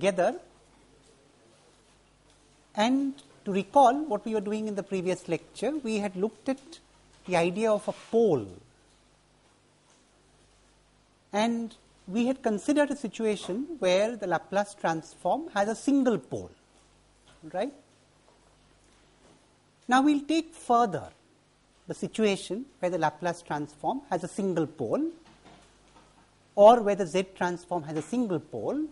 together and to recall what we were doing in the previous lecture. We had looked at the idea of a pole, and we had considered a situation where the Laplace transform has a single pole, right? Now we will take further the situation where the Laplace transform has a single pole, or where the Z transform has a single pole,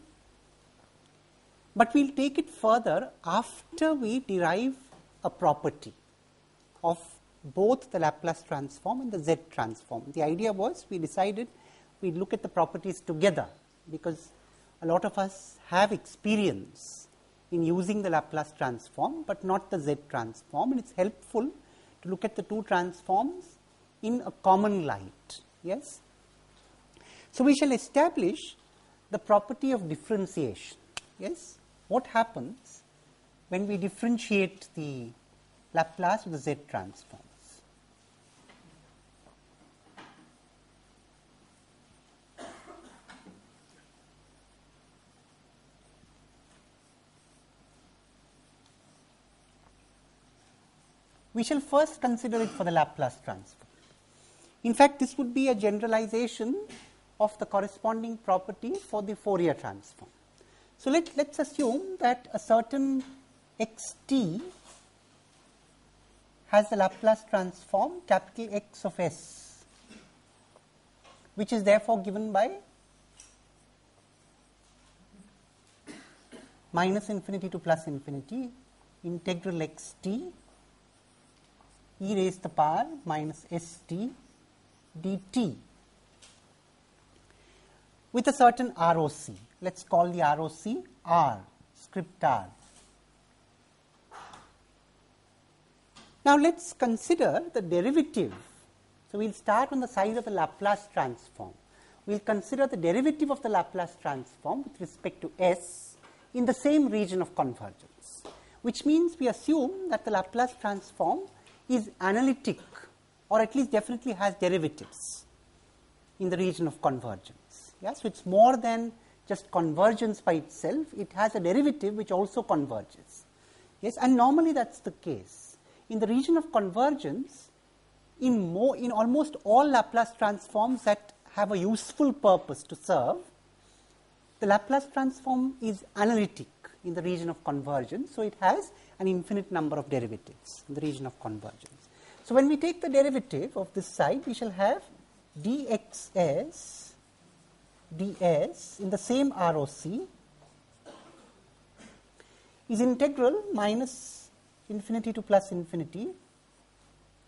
but we will take it further after we derive a property of both the Laplace transform and the Z transform. The idea was, we decided we would look at the properties together, because a lot of us have experience in using the Laplace transform, but not the Z transform, and it is helpful to look at the two transforms in a common light. Yes. So we shall establish the property of differentiation. Yes. What happens when we differentiate the Laplace with the Z transforms? We shall first consider it for the Laplace transform. In fact, this would be a generalization of the corresponding property for the Fourier transform. So let's assume that a certain xt has the Laplace transform capital X of S, which is therefore given by minus infinity to plus infinity integral xt e raised to the power minus st dt with a certain ROC. Let us call the ROC R, script R. Now let us consider the derivative. So we will start on the side of the Laplace transform. We will consider the derivative of the Laplace transform with respect to S in the same region of convergence, which means we assume that the Laplace transform is analytic, or at least definitely has derivatives in the region of convergence. Yeah, so it is more than just convergence by itself, it has a derivative which also converges. Yes, and normally that is the case. In the region of convergence, in almost all Laplace transforms that have a useful purpose to serve, the Laplace transform is analytic in the region of convergence, so it has an infinite number of derivatives in the region of convergence. So when we take the derivative of this side, we shall have dxs ds in the same ROC is integral minus infinity to plus infinity.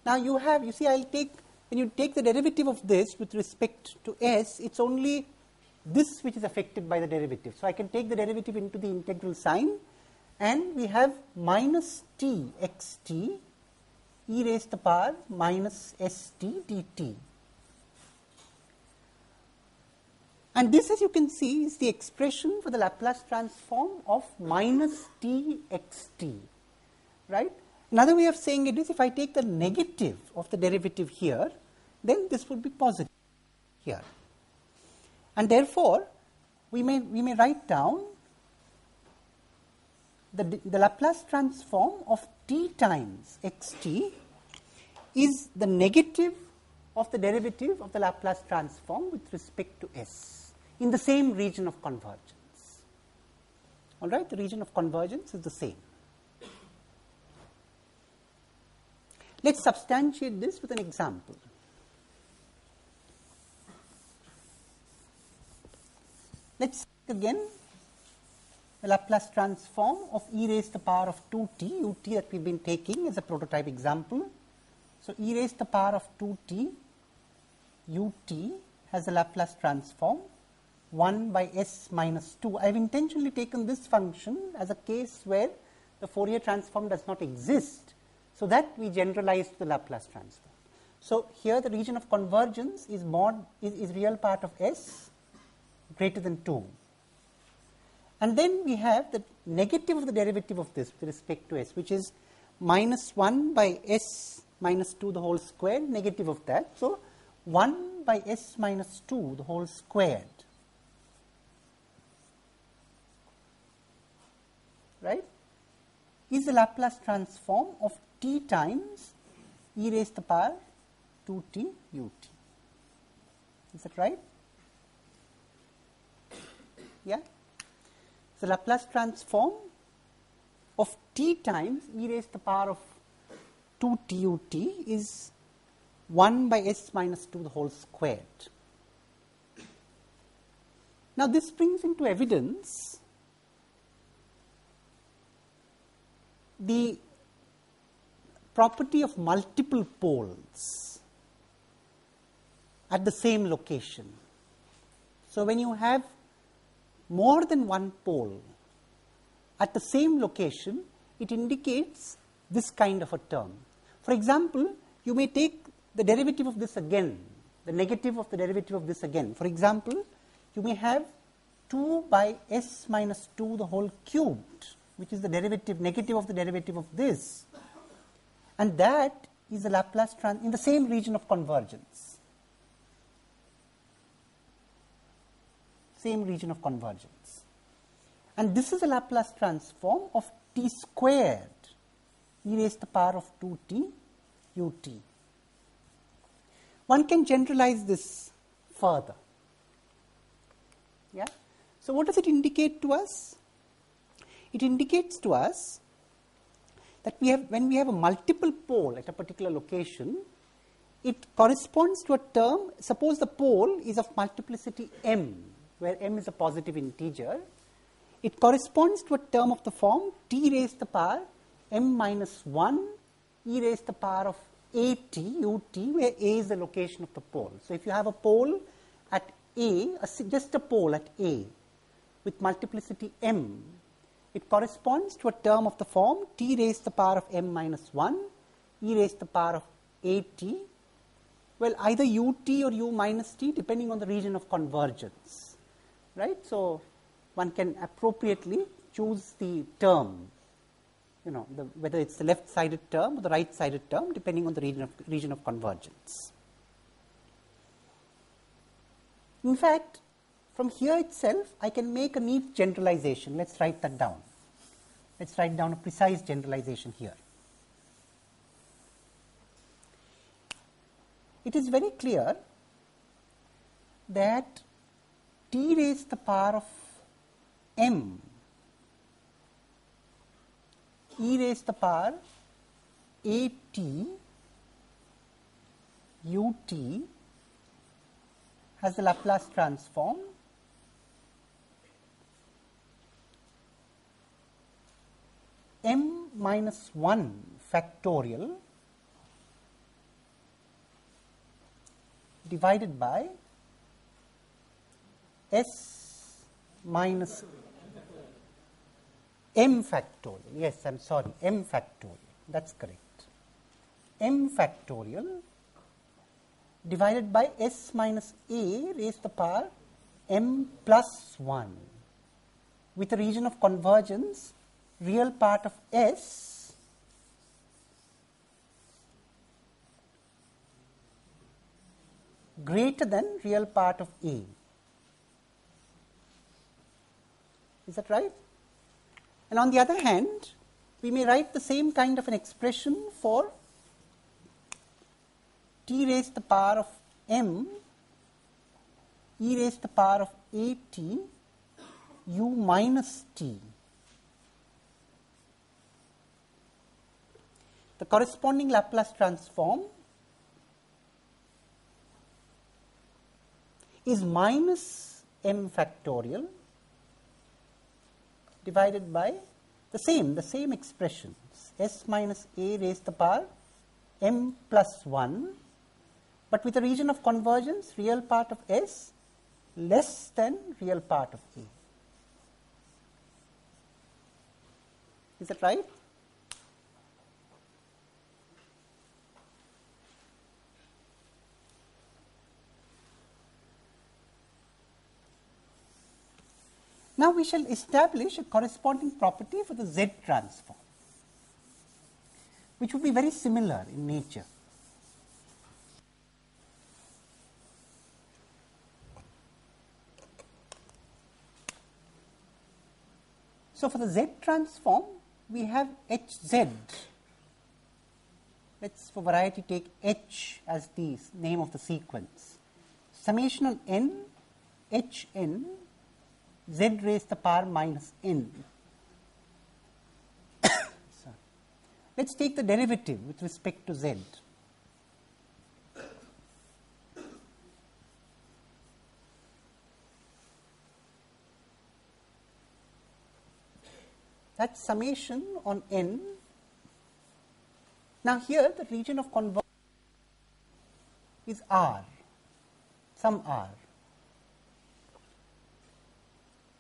Now you see, I will take, when you take the derivative of this with respect to S, it is only this which is affected by the derivative. So I can take the derivative into the integral sign, and we have minus t xt e raised to the power minus st dt. And this, as you can see, is the expression for the Laplace transform of minus t xt, right? Another way of saying it is, if I take the negative of the derivative here, then this would be positive here. And therefore, we may write down the Laplace transform of t times xt is the negative of the derivative of the Laplace transform with respect to S in the same region of convergence. All right, the region of convergence is the same. Let us substantiate this with an example. Let us take again the Laplace transform of e raised to the power of 2t, ut that we have been taking as a prototype example. So e raised to the power of 2t ut has a Laplace transform 1 by s minus 2. I have intentionally taken this function as a case where the Fourier transform does not exist, so that we generalize the Laplace transform. So here the region of convergence is real part of s greater than 2. And then we have the negative of the derivative of this with respect to s, which is minus 1 by s minus 2 the whole square, negative of that. So 1 by s minus 2 the whole squared. right, is the Laplace transform of t times e raised to the power 2t ut. Is that right? Yeah. So, Laplace transform of t times e raised to the power of 2t ut is 1 by s minus 2 the whole squared. Now, this brings into evidence the property of multiple poles at the same location. So, when you have more than one pole at the same location, it indicates this kind of a term. For example, you may take the derivative of this again, the negative of the derivative of this again. For example, you may have 2 by s minus 2 the whole cubed, which is the derivative, negative of the derivative of this, and that is a Laplace in the same region of convergence. Same region of convergence. And this is a Laplace transform of t squared e raised to the power of 2t ut. One can generalize this further. Yeah. So, what does it indicate to us? It indicates to us that when we have a multiple pole at a particular location, it corresponds to a term. Suppose the pole is of multiplicity m, where m is a positive integer. It corresponds to a term of the form t raised to the power m minus 1 e raised to the power of at ut, where a is the location of the pole. So, if you have a pole at a, just a pole at a with multiplicity m, it corresponds to a term of the form t raised to the power of m minus 1 e raised to the power of at, well, either ut or u minus t depending on the region of convergence, right. So, one can appropriately choose the term, whether it is the left sided term or the right sided term depending on the region of convergence. In fact, from here itself I can make a neat generalization. Let us write that down. Let us write down a precise generalization here. It is very clear that t raised to the power of m e raised to the power at ut has the Laplace transform m minus 1 factorial divided by s minus m factorial. Yes, I am sorry, m factorial. That is correct. M factorial divided by s minus a raised to the power m plus 1 with a region of convergence, real part of s greater than real part of a. Is that right? And on the other hand, we may write the same kind of an expression for t raised to the power of m e raised to the power of at u minus t. The corresponding Laplace transform is minus m factorial divided by the same expressions, s minus a raised to the power m plus 1, but with a region of convergence, real part of s less than real part of a. Is that right? Now, we shall establish a corresponding property for the Z transform, which would be very similar in nature. So, for the Z transform, we have Hz. Let us for variety take H as the name of the sequence. Summation on n, Hn, Z raised to the power minus n. Let us take the derivative with respect to Z. That summation on n. Now, here the region of convergence is R, some R.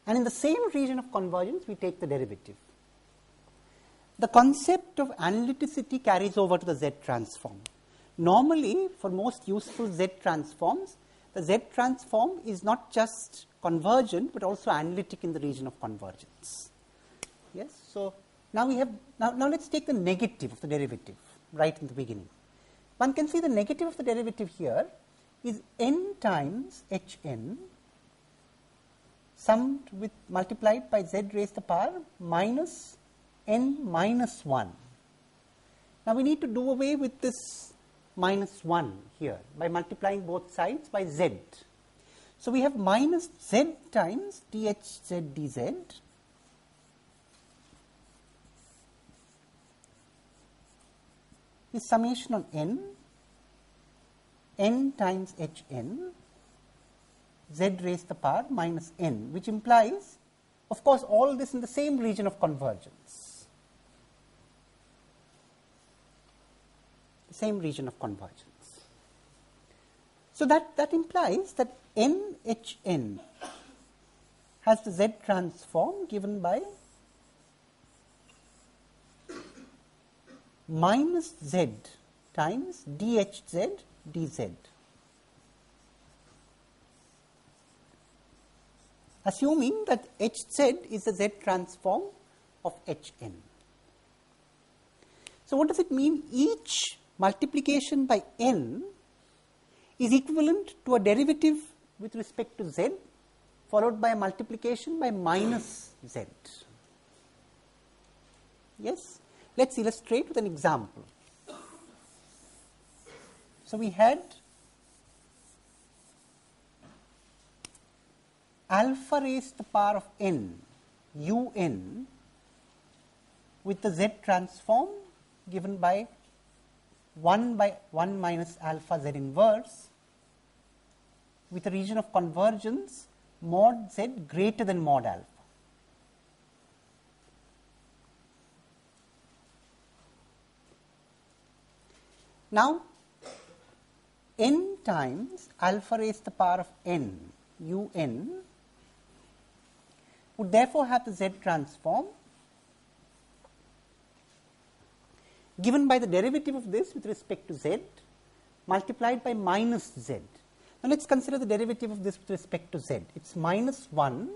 And in the same region of convergence, we take the derivative. The concept of analyticity carries over to the Z transform. Normally, for most useful Z transforms, the Z transform is not just convergent, but also analytic in the region of convergence. Yes. So, now we have, now let us take the negative of the derivative right in the beginning. One can see the negative of the derivative here is n times Hn summed with multiplied by Z raised to the power minus n minus 1. Now, we need to do away with this minus 1 here by multiplying both sides by Z. So, we have minus Z times dHz dZ is summation on n times Hn, Z raised to the power minus n, which implies, of course, all this in the same region of convergence. The same region of convergence. So, that implies that Nhn has the Z transform given by minus Z times dHz dZ. Assuming that Hz is the Z transform of Hn. So, what does it mean? Each multiplication by n is equivalent to a derivative with respect to Z followed by a multiplication by minus Z. Yes? Let us illustrate with an example. So, we had alpha raised to the power of n, un, with the Z transform given by 1 minus alpha Z inverse with a region of convergence mod Z greater than mod alpha. Now, n times alpha raised to the power of n, un, would therefore have the Z transform given by the derivative of this with respect to Z multiplied by minus Z. Now, let us consider the derivative of this with respect to Z. It is minus 1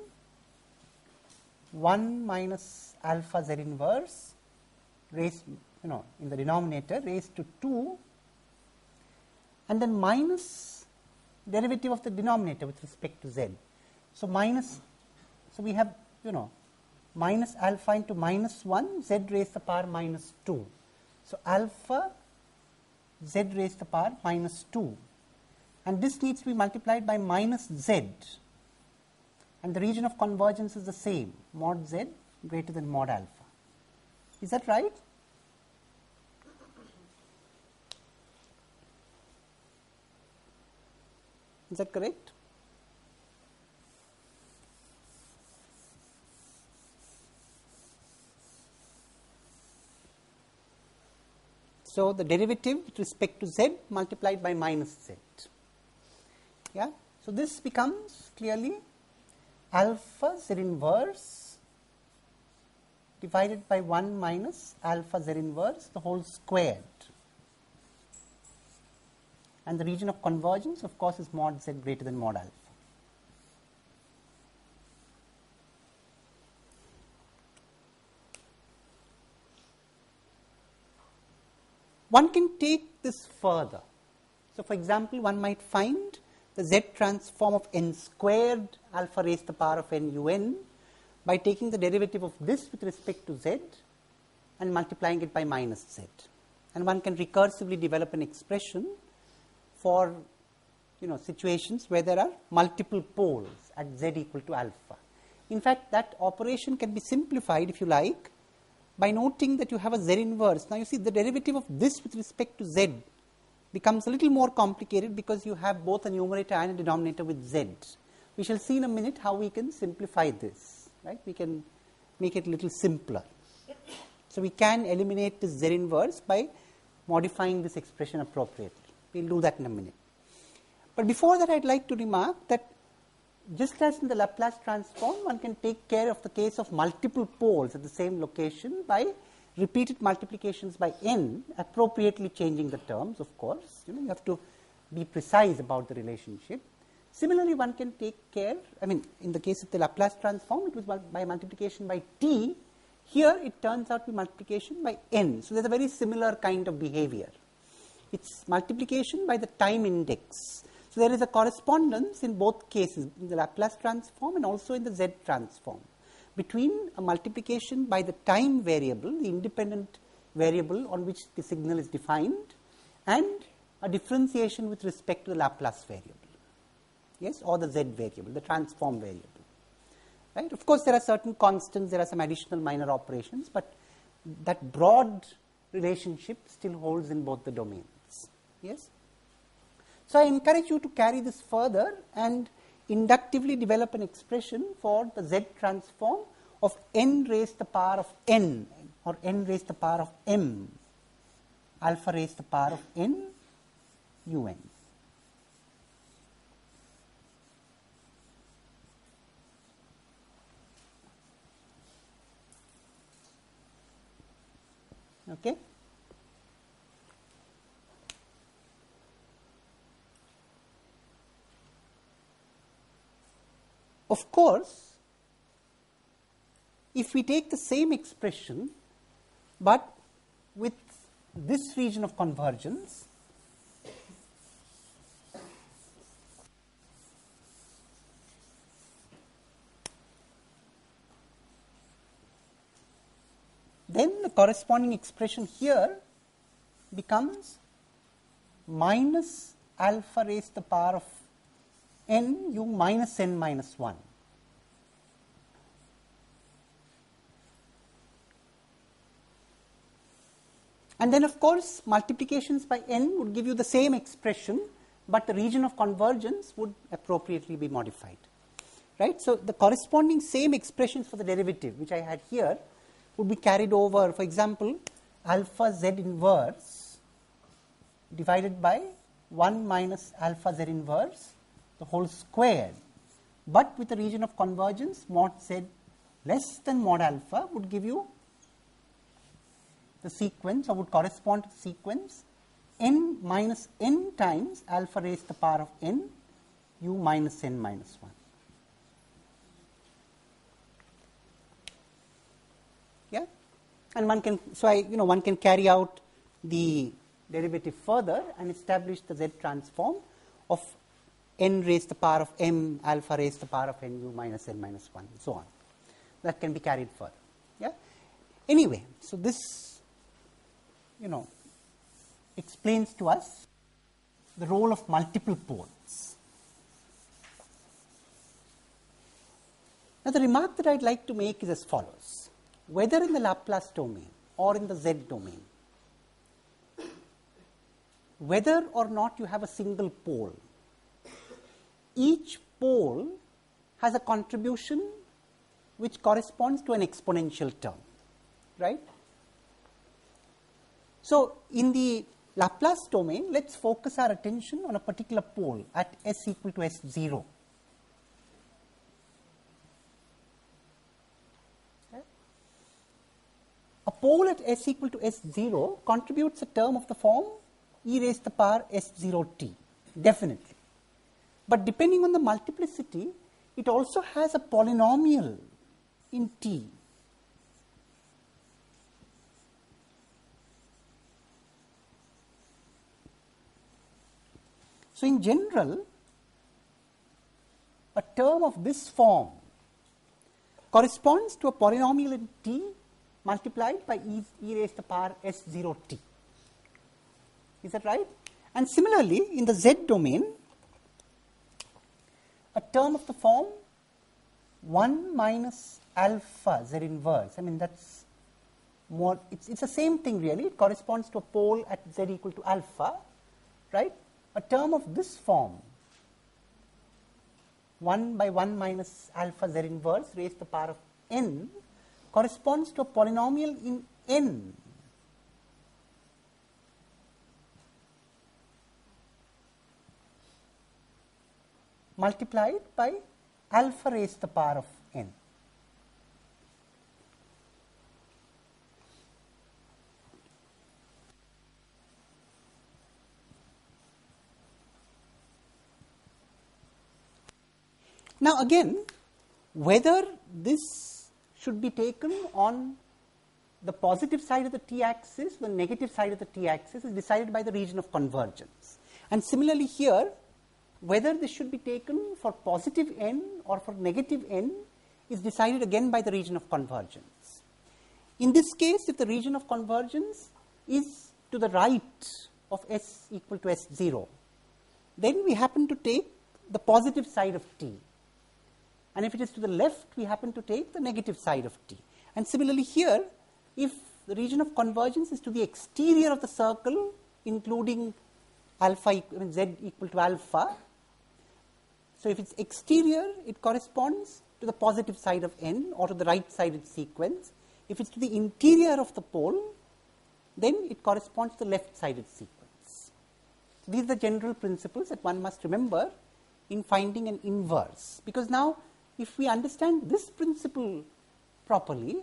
minus alpha Z inverse raised, in the denominator raised to 2, and then minus derivative of the denominator with respect to Z. So, so we have minus alpha into minus 1 Z raised to the power minus 2. So, alpha Z raised to the power minus 2, and this needs to be multiplied by minus Z, and the region of convergence is the same, mod Z greater than mod alpha. Is that right? Is that correct? So, the derivative with respect to Z multiplied by minus Z. Yeah. So, this becomes clearly alpha Z inverse divided by 1 minus alpha Z inverse the whole squared. And the region of convergence, of course, is mod Z greater than mod alpha. One can take this further. So, for example, one might find the Z transform of n squared alpha raised to the power of n un by taking the derivative of this with respect to z and multiplying it by minus z. And one can recursively develop an expression for situations where there are multiple poles at z equal to alpha. In fact, that operation can be simplified, if you like, by noting that you have a z inverse. Now, you see the derivative of this with respect to z becomes a little more complicated because you have both a numerator and a denominator with z. We shall see in a minute how we can simplify this, right? We can make it a little simpler. So, we can eliminate this z inverse by modifying this expression appropriately. We will do that in a minute. But before that, I would like to remark that just as in the Laplace transform, one can take care of the case of multiple poles at the same location by repeated multiplications by n, appropriately changing the terms, of course. You have to be precise about the relationship. Similarly, one can take care, in the case of the Laplace transform, it was by multiplication by t. Here, it turns out to be multiplication by n. So, there is a very similar kind of behavior. It is multiplication by the time index. So, there is a correspondence in both cases, in the Laplace transform and also in the z transform, between a multiplication by the time variable, the independent variable on which the signal is defined, and a differentiation with respect to the Laplace variable, yes, or the z variable, the transform variable. Right? Of course, there are certain constants, there are some additional minor operations, but that broad relationship still holds in both the domains. Yes. So, I encourage you to carry this further and inductively develop an expression for the z transform of n raised to the power of n or n raised to the power of m, alpha raised to the power of n un. Okay. Of course, if we take the same expression, but with this region of convergence, then the corresponding expression here becomes minus alpha raised to the power of n u minus n minus 1. And then, of course, multiplications by n would give you the same expression, but the region of convergence would appropriately be modified. Right? So, the corresponding same expressions for the derivative, which I had here, would be carried over. For example, alpha z inverse divided by 1 minus alpha z inverse, the whole squared, but with the region of convergence mod z less than mod alpha would give you the sequence, or would correspond to the sequence n minus n times alpha raised to the power of n u minus n minus 1. Yeah, and one can, so one can carry out the derivative further and establish the z transform of n raised to the power of m alpha raised to the power of n u minus n minus 1 and so on. That can be carried further. Yeah. Anyway, so this explains to us the role of multiple poles. Now, the remark that I would like to make is as follows. Whether in the Laplace domain or in the z domain, whether or not you have a single pole, each pole has a contribution which corresponds to an exponential term, right? So, in the Laplace domain, let us focus our attention on a particular pole at s equal to s0. Okay. A pole at s equal to s0 contributes a term of the form e raised to the power s0t, definitely. But depending on the multiplicity, it also has a polynomial in t. So, in general, a term of this form corresponds to a polynomial in t multiplied by e raised to the power s0t. Is that right? And similarly, in the z domain, a term of the form 1 minus alpha z inverse, I mean that's more, it's the same thing really, it corresponds to a pole at z equal to alpha, right? A term of this form 1 by 1 minus alpha z inverse raised to the power of n corresponds to a polynomial in n multiplied by alpha raised to the power of n. Now again, whether this should be taken on the positive side of the t-axis, the negative side of the t-axis is decided by the region of convergence. And similarly here, whether this should be taken for positive n or for negative n is decided again by the region of convergence. In this case, if the region of convergence is to the right of s equal to s0, then we happen to take the positive side of t. And if it is to the left, we happen to take the negative side of t. And similarly here, if the region of convergence is to the exterior of the circle, including alpha, z equal to alpha, so if it's exterior, it corresponds to the positive side of n or to the right sided sequence. If it's to the interior of the pole, then it corresponds to the left sided sequence. So these are the general principles that one must remember in finding an inverse, because now if we understand this principle properly,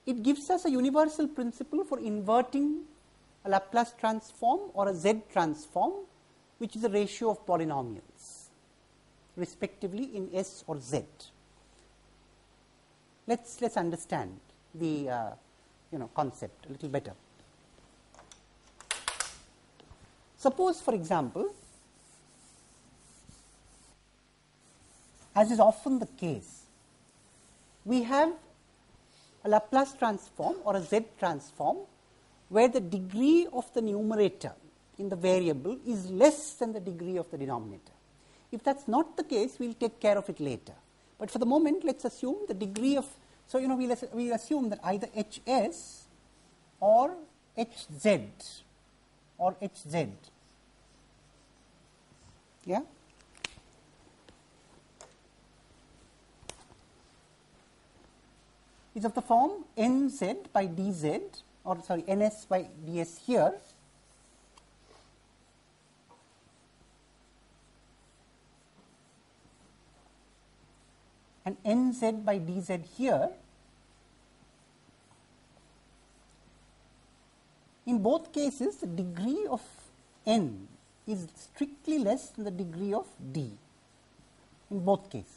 it gives us a universal principle for inverting a Laplace transform or a Z transform, which is a ratio of polynomials respectively in S or Z. Let's understand the concept a little better. Suppose, for example, as is often the case, we have a Laplace transform or a Z transform where the degree of the numerator in the variable is less than the degree of the denominator. If that's not the case, we'll take care of it later. But for the moment, let's assume the degree of, so we'll assume that either Hs or Hz or Hz, yeah, is of the form nz by dz, or sorry, ns by ds here, and nz by dz here. In both cases, the degree of n is strictly less than the degree of d in both cases.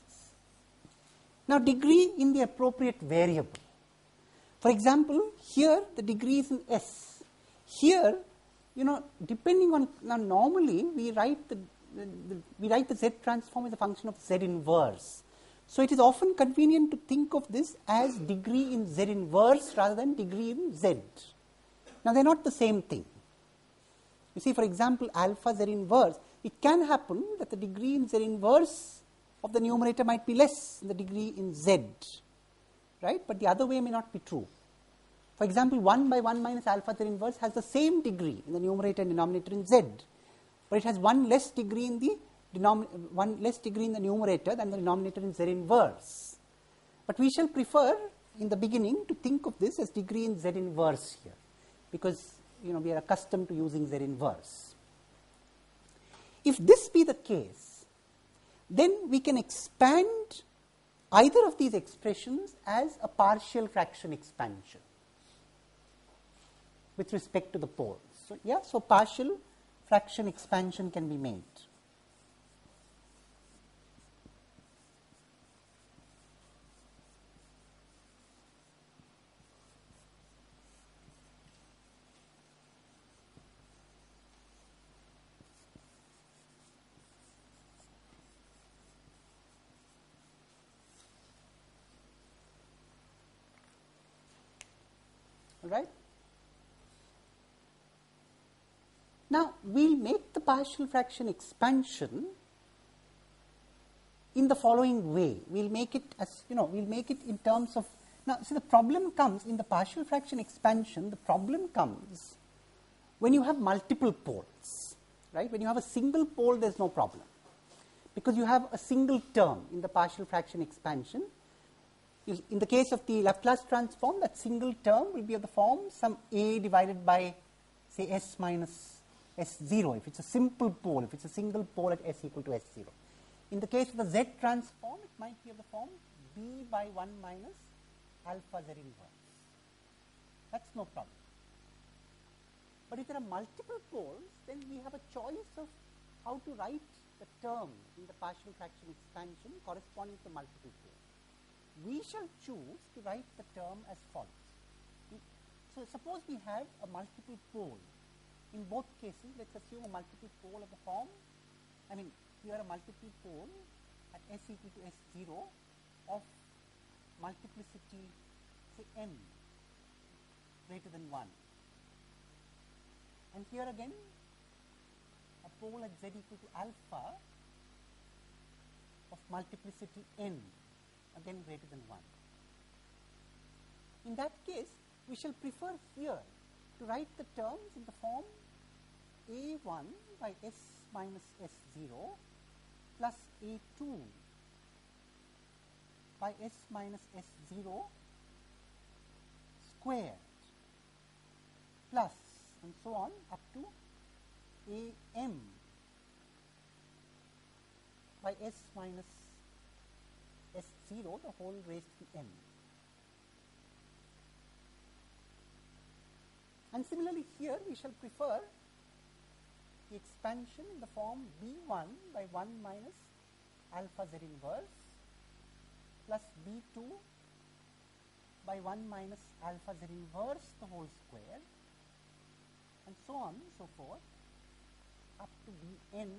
Now, degree in the appropriate variable. For example, here the degree is in S. Here, depending on, now normally we write the Z transform as a function of Z inverse. So it is often convenient to think of this as degree in Z inverse rather than degree in Z. Now, they are not the same thing. You see, for example, alpha Z inverse, it can happen that the degree in Z inverse of the numerator might be less than the degree in Z, right? But the other way may not be true. For example, 1 by 1 minus alpha Z inverse has the same degree in the numerator and denominator in Z, but it has one less degree in the numerator than the denominator in Z inverse. But we shall prefer in the beginning to think of this as degree in Z inverse here, because we are accustomed to using Z inverse. If this be the case, then we can expand either of these expressions as a partial fraction expansion with respect to the poles. So, yeah, so partial fraction expansion can be made. all right. Now, we will make the partial fraction expansion in the following way. We will make it as, we will make it in terms of, now see, the problem comes in the partial fraction expansion, the problem comes when you have multiple poles, right. When you have a single pole, there is no problem, because you have a single term in the partial fraction expansion. In the case of the Laplace transform, that single term will be of the form some a divided by, say, s minus s0, if it is a simple pole, if it is a single pole at s equal to s0. In the case of the Z transform, it might be of the form b by 1 minus alpha Z inverse. That is no problem. But if there are multiple poles, then we have a choice of how to write the term in the partial fraction expansion corresponding to multiple poles. We shall choose to write the term as follows. So, suppose we have a multiple pole. In both cases, let us assume a multiple pole of the form, here a multiple pole at s equal to s0 of multiplicity, say, n greater than 1. And here again a pole at z equal to alpha of multiplicity n, again greater than 1. In that case, we shall prefer here to write the terms in the form a1 by s minus s0 plus a2 by s minus s0 squared plus and so on up to am by s minus s0 the whole raised to n. And similarly here we shall prefer the expansion in the form b1 by 1 minus alpha z inverse plus b2 by 1 minus alpha z inverse the whole square, and so on and so forth up to bn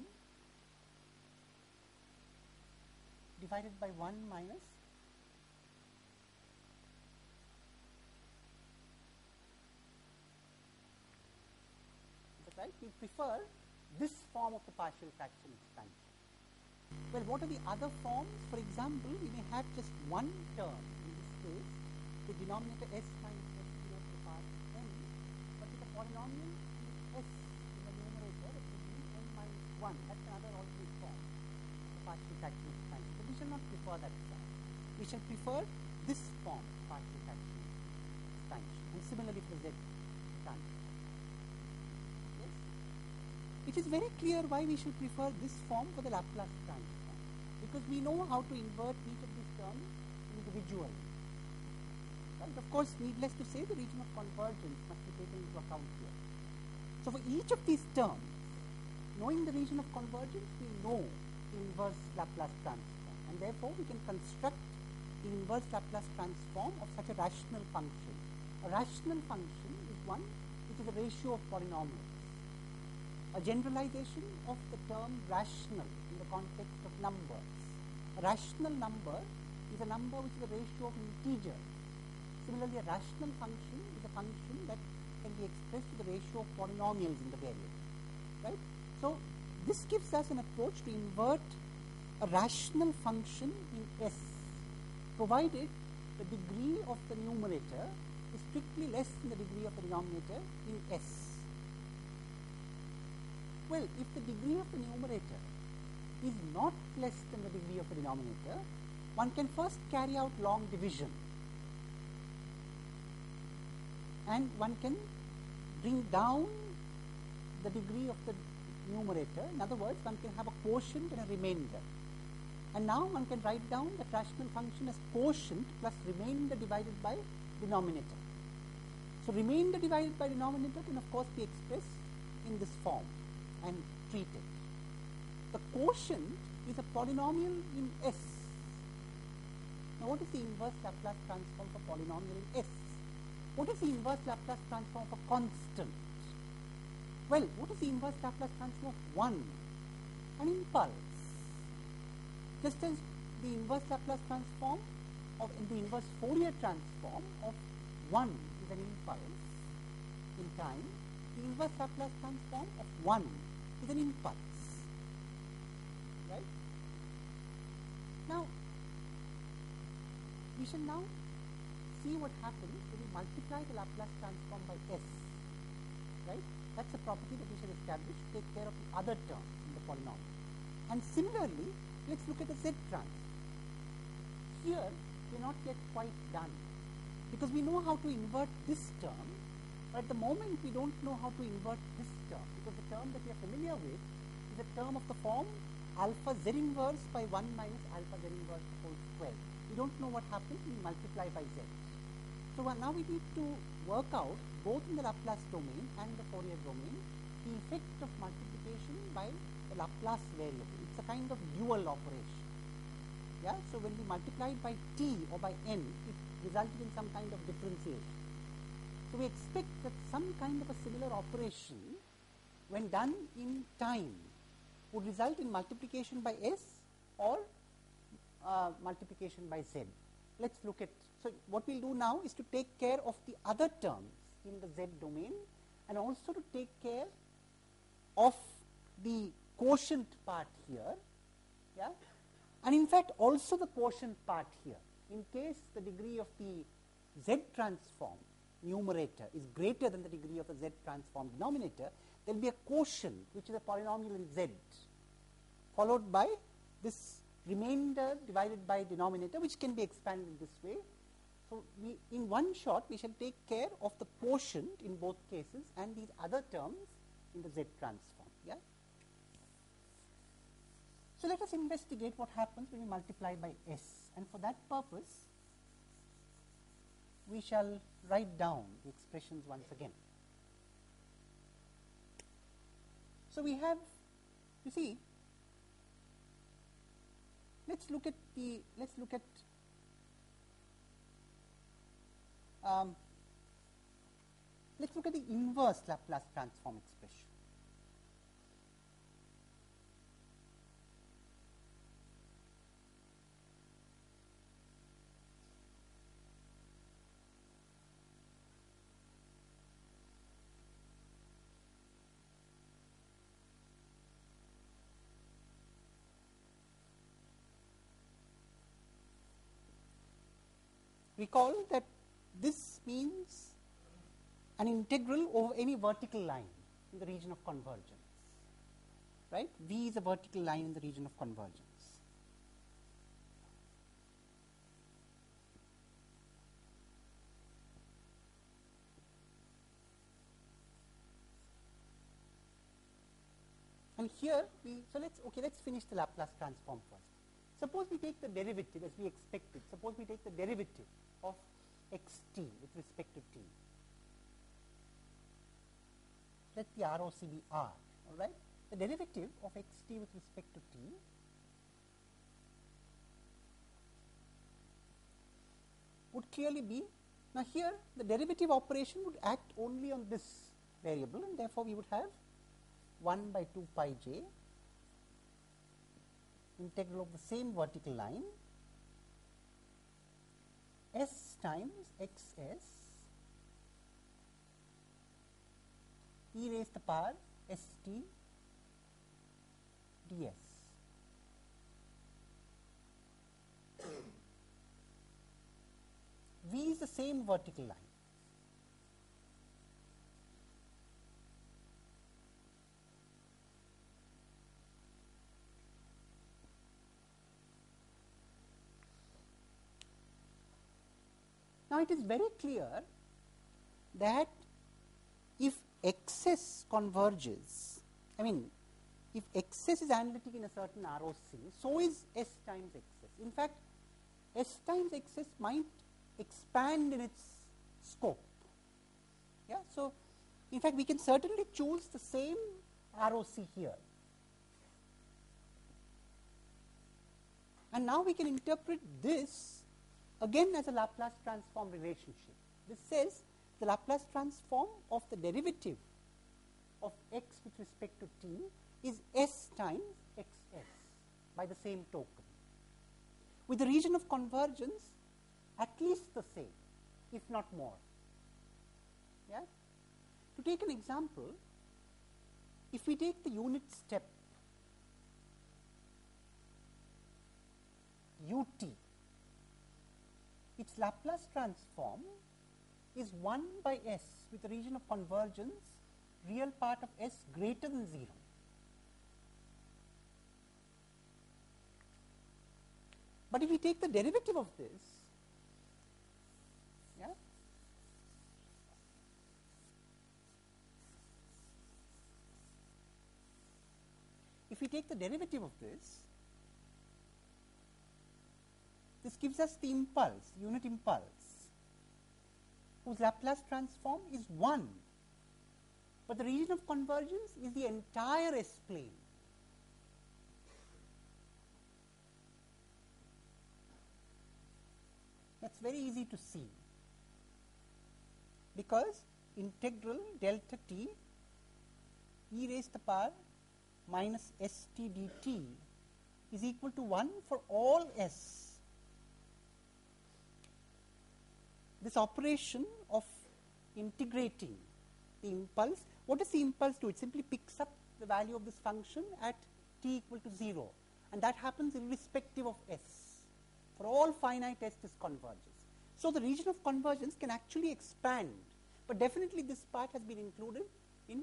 divided by 1 minus right. We prefer this form of the partial fraction expansion. Well, what are the other forms? For example, we may have just one term, in this case, the denominator s minus s0 to the power n, but with a polynomial s in the numerator, that would be n minus 1. That's another alternate form of the partial fraction expansion. But we shall not prefer that form. We shall prefer this form of partial fraction expansion, and similarly for z transform. It is very clear why we should prefer this form for the Laplace transform, because we know how to invert each of these terms individually. Right? Of course, needless to say, the region of convergence must be taken into account here. So, for each of these terms, knowing the region of convergence, we know the inverse Laplace transform, and therefore we can construct the inverse Laplace transform of such a rational function. A rational function is one which is a ratio of polynomials. A generalization of the term rational in the context of numbers. A rational number is a number which is a ratio of integers. Similarly, a rational function is a function that can be expressed with the ratio of polynomials in the variable. Right? So, this gives us an approach to invert a rational function in S, provided the degree of the numerator is strictly less than the degree of the denominator in S. Well, if the degree of the numerator is not less than the degree of the denominator, one can first carry out long division, and one can bring down the degree of the numerator. In other words, one can have a quotient and a remainder. And now one can write down the rational function as quotient plus remainder divided by denominator. So, remainder divided by denominator can of course be expressed in this form and treated. The quotient is a polynomial in S. Now, what is the inverse Laplace transform for polynomial in S? What is the inverse Laplace transform for constant? Well, what is the inverse Laplace transform of 1? An impulse. Just as the inverse Laplace transform of the inverse Fourier transform of 1 is is an impulse in time, the inverse Laplace transform of 1 is an impulse, right? Now, we shall now see what happens when we multiply the Laplace transform by S, right? That's a property that we shall establish to take care of the other terms in the polynomial. And similarly, let's look at the Z transform. Here, we are not yet quite done, because we know how to invert this term, but at the moment we don't know how to invert this term, because the term that we are familiar with is a term of the form alpha Z inverse by 1 minus alpha Z inverse whole square. We don't know what happens when we multiply by Z. So now we need to work out, both in the Laplace domain and the Fourier domain, the effect of multiplication by the Laplace variable. It's a kind of dual operation. Yeah? So when we multiply it by t or by n, it resulted in some kind of differentiation. So we expect that some kind of a similar operation, when done in time, would result in multiplication by S or multiplication by Z. Let's look at, so what we'll do now is to take care of the other terms in the Z domain, and also to take care of the quotient part here, yeah, and in fact also the quotient part here. In case the degree of the Z transform numerator is greater than the degree of the Z transform denominator, there will be a quotient which is a polynomial in Z, followed by this remainder divided by denominator, which can be expanded in this way. So we, in one shot, we shall take care of the quotient in both cases and these other terms in the Z transform. Yeah. So let us investigate what happens when we multiply by S, and for that purpose we shall write down the expressions once again. So we have, you see, let's look at the inverse Laplace transform expression. Recall that this means an integral over any vertical line in the region of convergence, right? V is a vertical line in the region of convergence. And here let's finish the Laplace transform first. Suppose we take the derivative as we expected. Suppose we take the derivative of xt with respect to t. Let the ROC be R, all right? The derivative of xt with respect to t would clearly be, now here the derivative operation would act only on this variable, and therefore we would have 1 by 2 pi j integral of the same vertical line s times xs e raised to the power st ds. V is the same vertical line. Now, it is very clear that if xs converges, I mean, if xs is analytic in a certain ROC, so is s times xs. In fact, s times xs might expand in its scope. Yeah? So, in fact, we can certainly choose the same ROC here. And now we can interpret this again as a Laplace transform relationship. This says the Laplace transform of the derivative of x with respect to t is s times xs by the same token. With the region of convergence at least the same, if not more. Yeah? To take an example, if we take the unit step ut, its Laplace transform is 1 by s with the region of convergence real part of s greater than 0. But if we take the derivative of this, yeah, if we take the derivative of this gives us the impulse, unit impulse, whose Laplace transform is 1, but the region of convergence is the entire S plane. That is very easy to see, because integral delta t e raised to the power minus st dt is equal to 1 for all s. This operation of integrating the impulse, what does the impulse do? It simply picks up the value of this function at t equal to 0, and that happens irrespective of s. For all finite s, this converges. So the region of convergence can actually expand, but definitely this part has been included in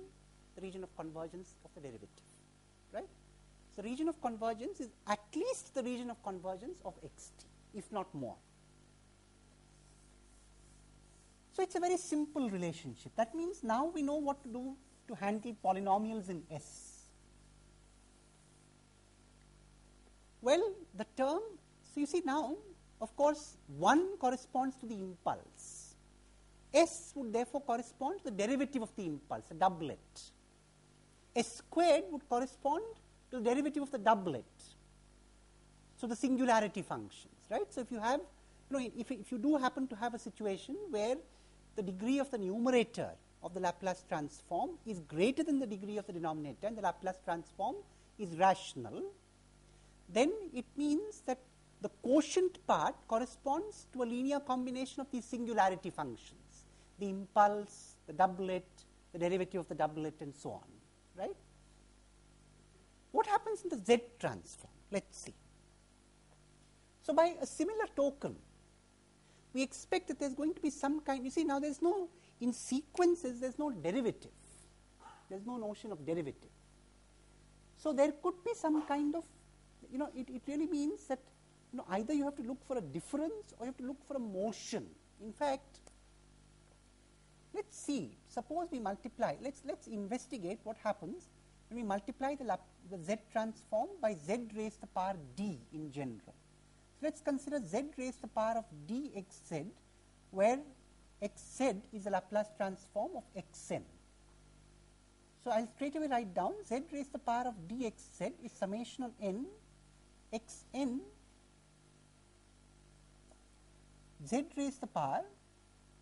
the region of convergence of the derivative, right? So region of convergence is at least the region of convergence of xt, if not more. So it's a very simple relationship. That means now we know what to do to handle polynomials in S. Well, the term, so you see now, of course, 1 corresponds to the impulse. S would therefore correspond to the derivative of the impulse, a doublet. S squared would correspond to the derivative of the doublet. So the singularity functions, right? So if you have, if you do happen to have a situation where the degree of the numerator of the Laplace transform is greater than the degree of the denominator and the Laplace transform is rational, then it means that the quotient part corresponds to a linear combination of these singularity functions, the impulse, the doublet, the derivative of the doublet, and so on, right? What happens in the Z transform? Let's see. So by a similar token, we expect that there is going to be some kind, you see now there is no, in sequences there is no derivative, there is no notion of derivative. So there could be some kind of, it really means that, either you have to look for a difference or you have to look for a motion. In fact, let's see, suppose we multiply, let's investigate what happens when we multiply the Z transform by Z raised to the power d in general. So let us consider Z raised to the power of dxz, where xz is the Laplace transform of xn. So I will straight away write down Z raised to the power of dxz is summation of n xn Z raised to the power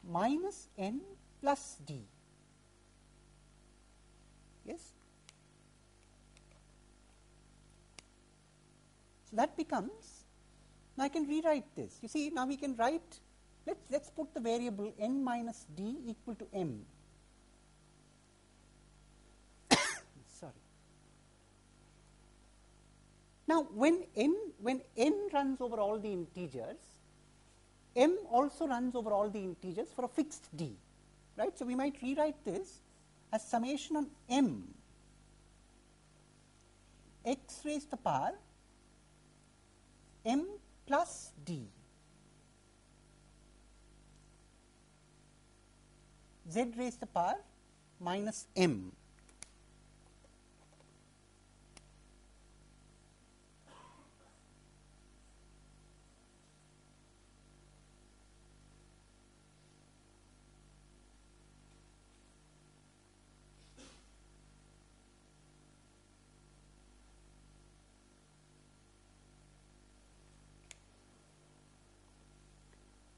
minus n plus d. Yes? So that becomes, now I can rewrite this. You see, now we can write, let's put the variable n minus d equal to m. Sorry. Now when n runs over all the integers, m also runs over all the integers for a fixed d, right? So we might rewrite this as summation on m x raised to the power m plus d z raised to the power minus m.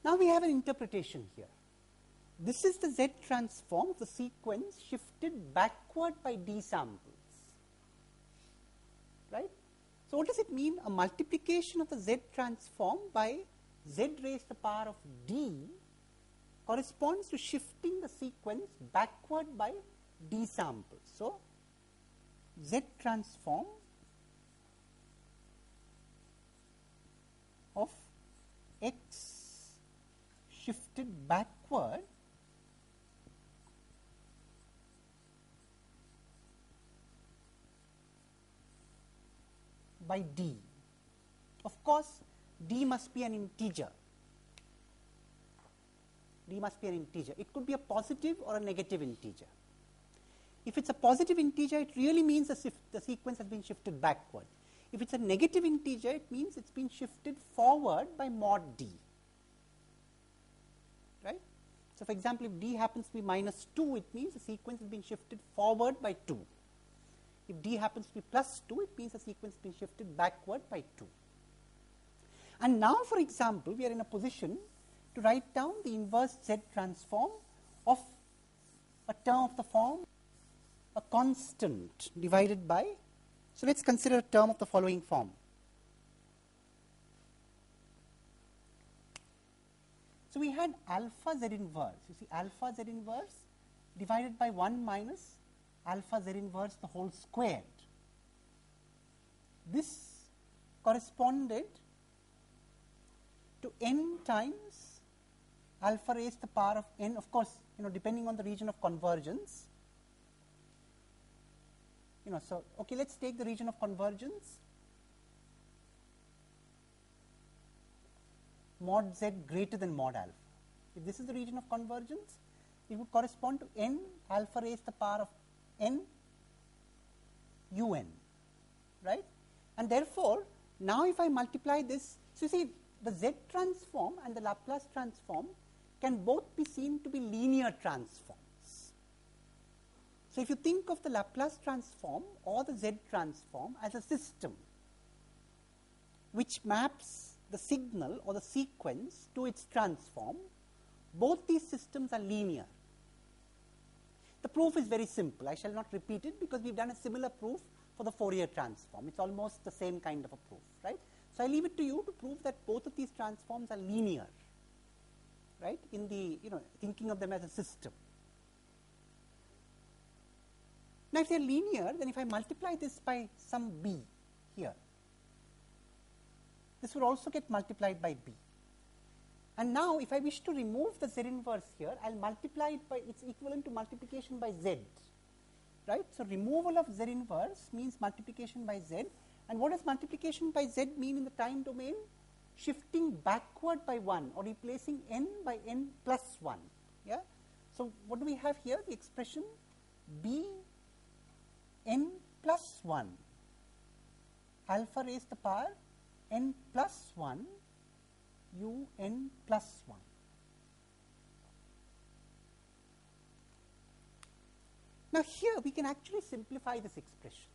Now we have an interpretation here. This is the Z transform of the sequence shifted backward by d samples, right? So what does it mean? A multiplication of the Z transform by Z raised to the power of d corresponds to shifting the sequence backward by d samples. So, Z transform of x shifted backward by d. Of course, d must be an integer. D must be an integer. It could be a positive or a negative integer. If it's a positive integer, it really means the sequence has been shifted backward. If it's a negative integer, it means it's been shifted forward by mod d. Right? So, for example, if d happens to be minus 2, it means the sequence has been shifted forward by 2. If d happens to be plus 2, it means the sequence has been shifted backward by 2. And now, for example, we are in a position to write down the inverse Z transform of a term of the form a constant divided by, so let us consider a term of the following form. So, we had alpha Z inverse, you see alpha Z inverse divided by 1 minus alpha Z inverse the whole squared. This corresponded to n times alpha raised to the power of n, of course, depending on the region of convergence. So, okay, let us take the region of convergence. Mod Z greater than mod alpha. If this is the region of convergence, it would correspond to n alpha raised to the power of n un, right? And therefore, now if I multiply this, so you see the Z transform and the Laplace transform can both be seen to be linear transforms. So, if you think of the Laplace transform or the Z transform as a system which maps the signal or the sequence to its transform, both these systems are linear. The proof is very simple. I shall not repeat it because we have done a similar proof for the Fourier transform. It is almost the same kind of a proof, right. So, I leave it to you to prove that both of these transforms are linear, right, in the thinking of them as a system. Now, if they are linear, then if I multiply this by some b here, this would also get multiplied by b. And now, if I wish to remove the Z inverse here, I will multiply it by its equivalent to multiplication by Z, right. So, removal of Z inverse means multiplication by Z. And what does multiplication by Z mean in the time domain? Shifting backward by 1 or replacing n by n plus 1. Yeah? So, what do we have here? The expression b n plus 1 alpha raised to the power n plus 1 u n plus 1. Now, here we can actually simplify this expression.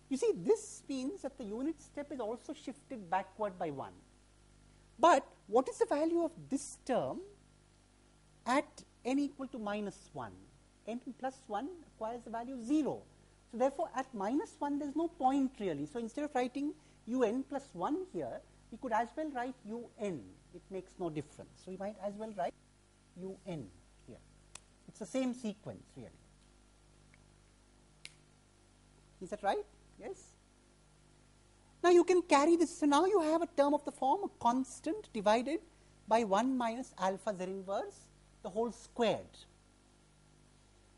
You see, this means that the unit step is also shifted backward by 1. But what is the value of this term at n equal to minus 1? N plus 1 requires the value 0. So, therefore, at minus 1 there is no point really. So, instead of writing un plus 1 here, we could as well write un. It makes no difference. So, we might as well write un here. It is the same sequence really. Is that right? Yes. Now, you can carry this. So, now you have a term of the form a constant divided by 1 minus alpha Z inverse the whole squared.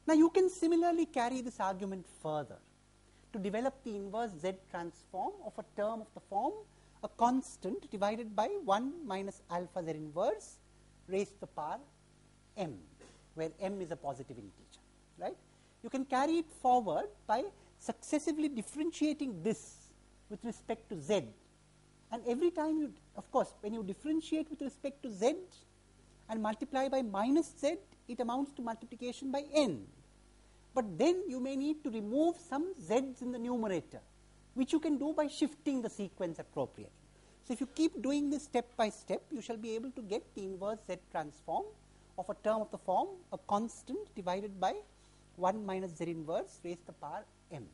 Now, you can similarly carry this argument further to develop the inverse Z transform of a term of the form a constant divided by 1 minus alpha Z inverse raised to the power m, where m is a positive integer, right. You can carry it forward by successively differentiating this with respect to Z, and every time you, of course, when you differentiate with respect to Z and multiply by minus Z, it amounts to multiplication by n. But then you may need to remove some Z's in the numerator, which you can do by shifting the sequence appropriately. So, if you keep doing this step by step, you shall be able to get the inverse Z transform of a term of the form a constant divided by 1 minus Z inverse raised to the power m.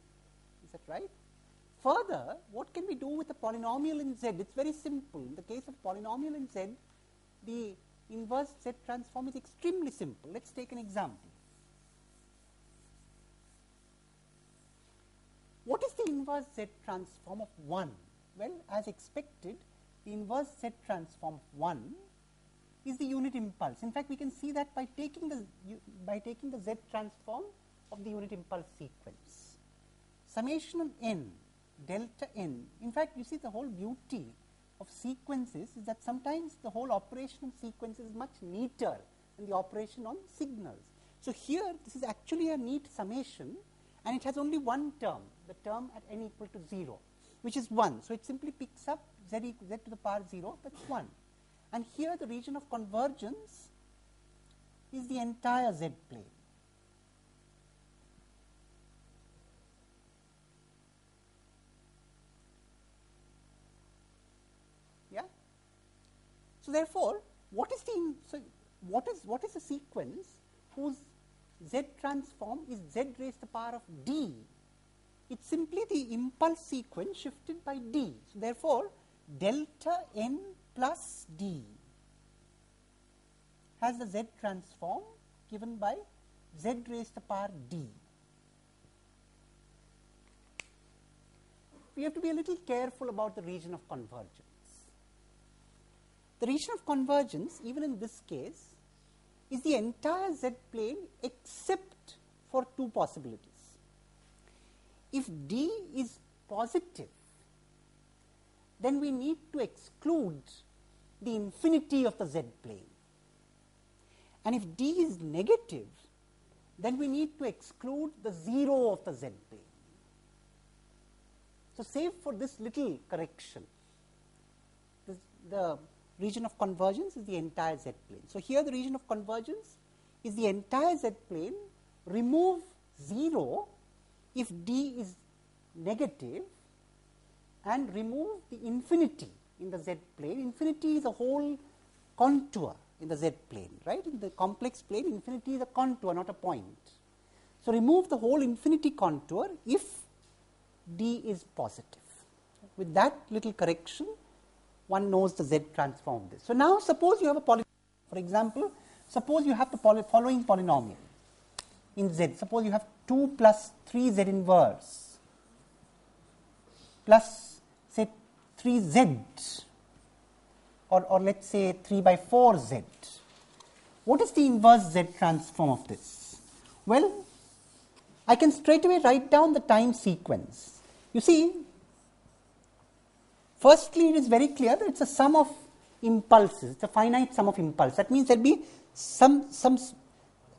Is that right? Further, what can we do with a polynomial in Z? It is very simple. In the case of polynomial in Z, the inverse Z transform is extremely simple. Let us take an example. What is the inverse Z transform of 1? Well, as expected, the inverse Z transform of 1 is the unit impulse. In fact, we can see that by taking the Z transform of the unit impulse sequence. Summation of n, delta n. In fact, you see the whole beauty of sequences is that sometimes the whole operation of sequences is much neater than the operation on signals. So here, this is actually a neat summation, and it has only one term, the term at n equal to 0, which is 1. So it simply picks up z to the power 0, that is 1. And here the region of convergence is the entire Z plane. Yeah. So therefore, what is the sequence whose Z transform is Z raised to the power of D? It's simply the impulse sequence shifted by D. So therefore, delta n plus D has the Z transform given by Z raised to the power D. We have to be a little careful about the region of convergence. The region of convergence, even in this case, is the entire Z plane except for two possibilities. If D is positive, then we need to exclude the infinity of the Z plane. And if D is negative, then we need to exclude the 0 of the Z plane. So save for this little correction, the region of convergence is the entire Z plane. So here the region of convergence is the entire Z plane, remove 0 if D is negative, and remove the infinity in the Z plane. Infinity is a whole contour in the Z plane, right? In the complex plane, infinity is a contour, not a point. So remove the whole infinity contour if D is positive. With that little correction, one knows the Z transform of this. So now suppose you have a polynomial. For example, suppose you have the following polynomial in Z. Suppose you have 2 plus 3 Z inverse plus say 3Z, or let us say 3 by 4 Z. What is the inverse Z transform of this? Well, I can straight away write down the time sequence. You see, firstly it is very clear that it is a sum of impulses, it is a finite sum of impulses. That means there will be some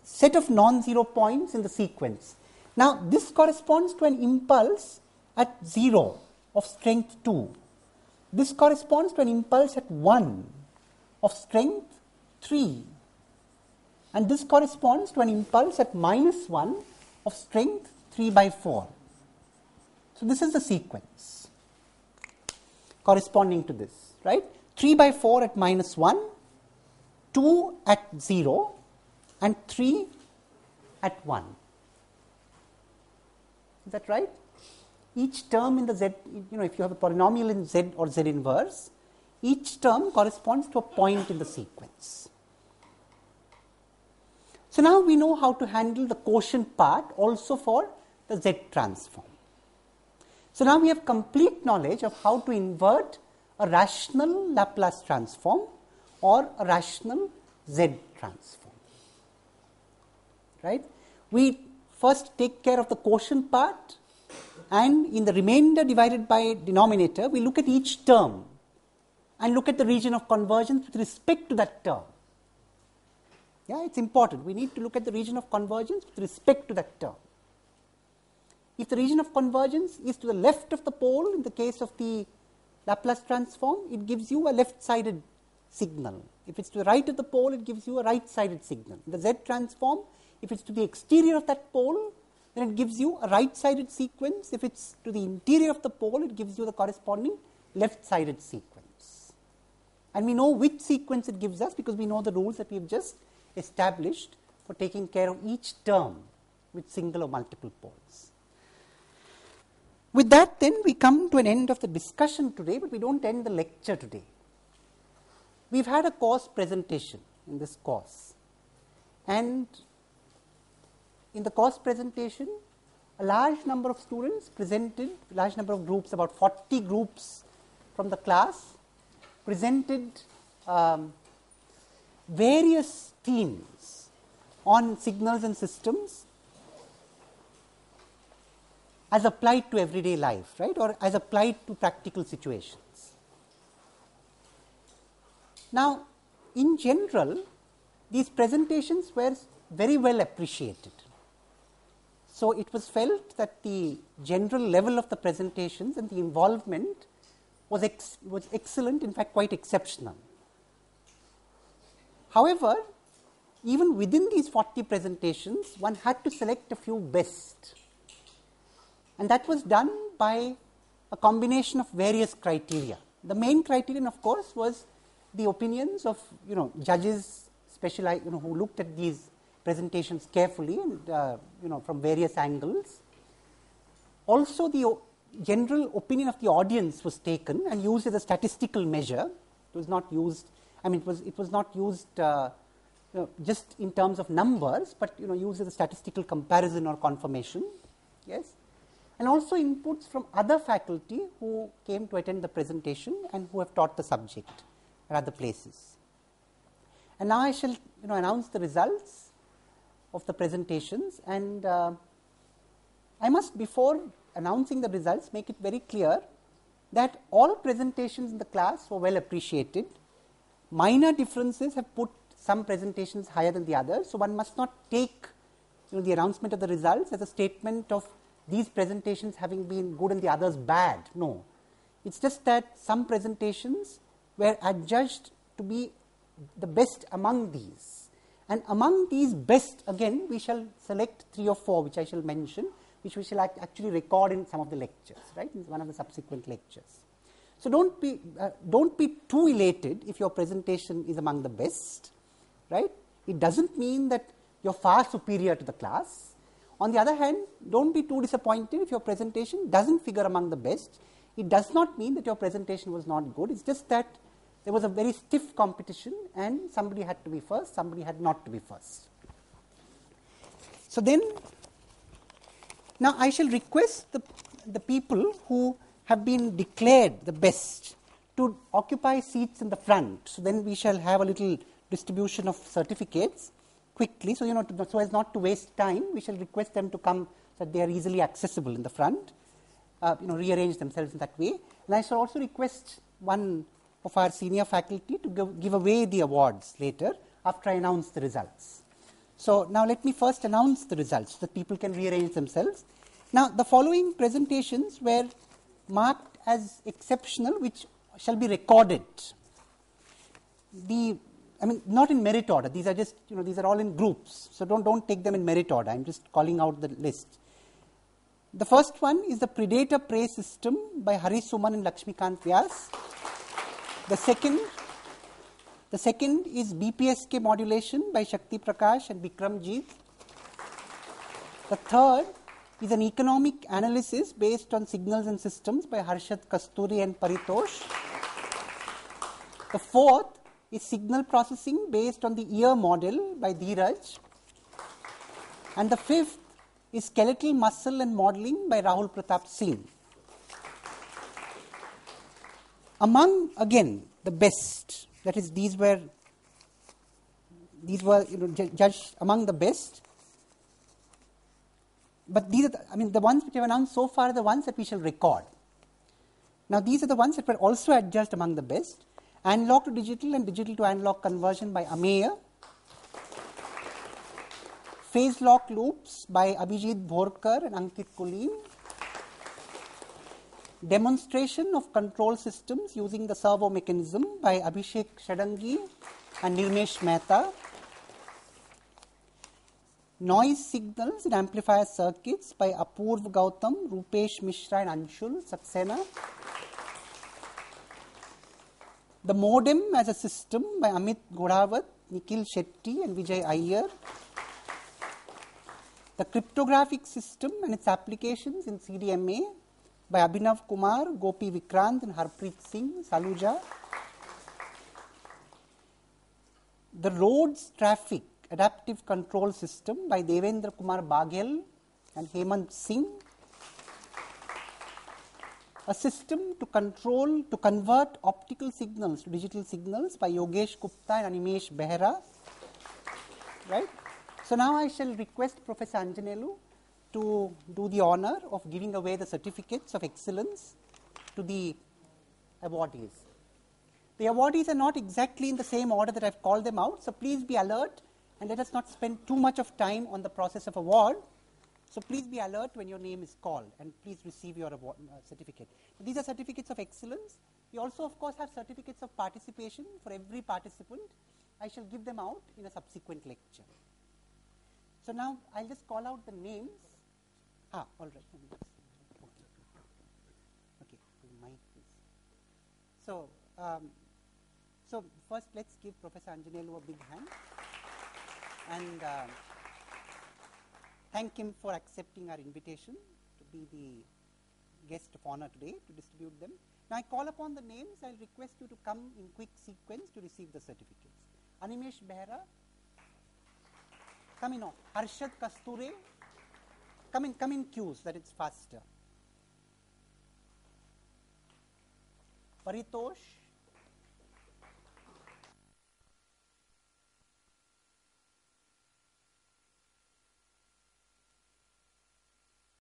set of non-zero points in the sequence. Now this corresponds to an impulse at 0 of strength 2. This corresponds to an impulse at 1 of strength 3. And this corresponds to an impulse at minus 1 of strength 3 by 4. So this is the sequence corresponding to this, right? 3 by 4 at minus 1, 2 at 0, and 3 at 1. Is that right? Each term in the Z, if you have a polynomial in Z or Z inverse, each term corresponds to a point in the sequence. So now we know how to handle the quotient part also for the Z transform. So now we have complete knowledge of how to invert a rational Laplace transform or a rational Z transform. Right? We first take care of the quotient part, and in the remainder divided by denominator, we look at each term and look at the region of convergence with respect to that term. Yeah, it's important. We need to look at the region of convergence with respect to that term. If the region of convergence is to the left of the pole, in the case of the Laplace transform, it gives you a left-sided signal. If it's to the right of the pole, it gives you a right-sided signal. In the Z transform, if it's to the exterior of that pole, then it gives you a right-sided sequence. If it's to the interior of the pole, it gives you the corresponding left-sided sequence. And we know which sequence it gives us because we know the rules that we have just established for taking care of each term with single or multiple poles. With that, then, we come to an end of the discussion today, but we don't end the lecture today. We've had a course presentation. in this course. And in the course presentation, a large number of students presented, large number of groups, about 40 groups from the class presented various themes on signals and systems as applied to everyday life, right, or as applied to practical situations. Now, in general, these presentations were very well appreciated. So, it was felt that the general level of the presentations and the involvement was excellent, in fact quite exceptional. However, even within these 40 presentations, one had to select a few best, and that was done by a combination of various criteria. The main criterion, of course, was the opinions of judges who looked at these presentations carefully and from various angles. Also, the general opinion of the audience was taken and used as a statistical measure. It was not used. It was not used just in terms of numbers, but used as a statistical comparison or confirmation. Yes, and also inputs from other faculty who came to attend the presentation and who have taught the subject at other places. And now I shall announce the results of the presentations, and I must, before announcing the results, make it very clear that all presentations in the class were well appreciated. Minor differences have put some presentations higher than the others, so one must not take the announcement of the results as a statement of these presentations having been good and the others bad. No, it's just that some presentations were adjudged to be the best among these, and among these best, again, we shall select 3 or 4 which I shall mention, which we shall actually record in some of the lectures, right, in one of the subsequent lectures. So don't be too elated if your presentation is among the best, right. It doesn't mean that you're far superior to the class. On the other hand, don't be too disappointed if your presentation doesn't figure among the best. It does not mean that your presentation was not good. It's just that there was a very stiff competition and somebody had to be first, somebody had not to be first. So then, now I shall request the people who have been declared the best to occupy seats in the front. So then we shall have a little distribution of certificates quickly. So so as not to waste time, we shall request them to come so that they are easily accessible in the front. Rearrange themselves in that way. And I shall also request one of our senior faculty to give away the awards later after I announce the results. So now let me first announce the results so that people can rearrange themselves. Now the following presentations were marked as exceptional, which shall be recorded. Not in merit order. These are just, these are all in groups. So don't take them in merit order. I'm just calling out the list. The first one is the Predator Prey System by Hari Suman and Lakshmikant Vyas. The second is BPSK Modulation by Shakti Prakash and Bikramjit. The third is an Economic Analysis based on Signals and Systems by Harshad Kasturi and Paritosh. The fourth is Signal Processing based on the Ear Model by Dheeraj. And the fifth is Skeletal Muscle and Modeling by Rahul Pratap Singh. Among, again, the best, that is, these were judged among the best. But these are the ones which I have announced so far are the ones that we shall record. Now, these are the ones that were also adjudged among the best. Analog to digital and digital to analog conversion by Ameya. Phase lock loops by Abhijit Bhorkar and Ankit Kulin. Demonstration of control systems using the servo mechanism by Abhishek Shadangi and Nirmesh Mehta. Noise signals in amplifier circuits by Apurv Gautam, Rupesh Mishra and Anshul Saxena. The modem as a system by Amit Godhavat, Nikhil Shetty and Vijay Iyer. The cryptographic system and its applications in CDMA by Abhinav Kumar, Gopi Vikrant and Harpreet Singh, Saluja. The Roads Traffic Adaptive Control System by Devendra Kumar Baghel and Hemant Singh. A system to convert optical signals to digital signals by Yogesh Gupta and Animesh Behera. Right? So now I shall request Professor Anjanelu to do the honor of giving away the certificates of excellence to the awardees. The awardees are not exactly in the same order that I have called them out, so please be alert and let us not spend too much of time on the process of award. So please be alert when your name is called and please receive your award, certificate. These are certificates of excellence. We also of course have certificates of participation for every participant. I shall give them out in a subsequent lecture. So now I'll just call out the names. All right. Okay, mic please. So, so first let's give Professor Anjanelu a big hand and thank him for accepting our invitation to be the guest of honor today to distribute them. Now I call upon the names. I'll request you to come in quick sequence to receive the certificates. Animesh Behera, come in. Harshad Kasture, come in queues that it's faster. Paritosh,